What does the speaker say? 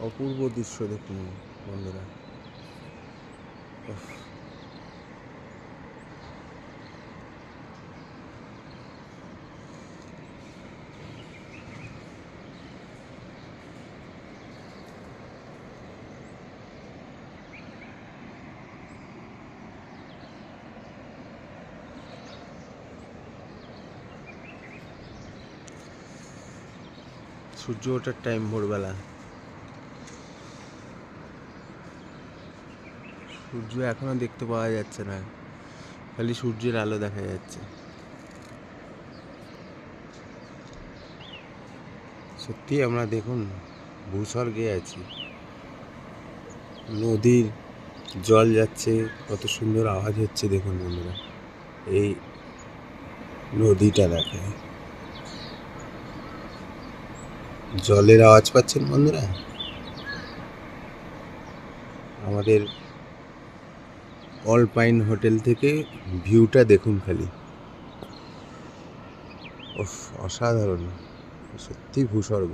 অপূর্ব দৃশ্য দেখুন বন্ধুরা। উফ, সূর্য ওঠার টাইম ভোরবেলা। সূর্য এখনো দেখতে পাওয়া যাচ্ছে না, খালি সূর্যের আলো দেখা যাচ্ছে। সত্যি আমরা দেখুন ভূস্বর্গে আছি। নদীর জল যাচ্ছে, কত সুন্দর আওয়াজ হচ্ছে দেখুন বন্ধুরা। এই নদীটা দেখায়, জলের আওয়াজ পাচ্ছেন বন্ধুরা? আমাদের অলপাইন হোটেল থেকে ভিউটা দেখুন খালি, অসাধারণ, সত্যি ভূস্বর্গ।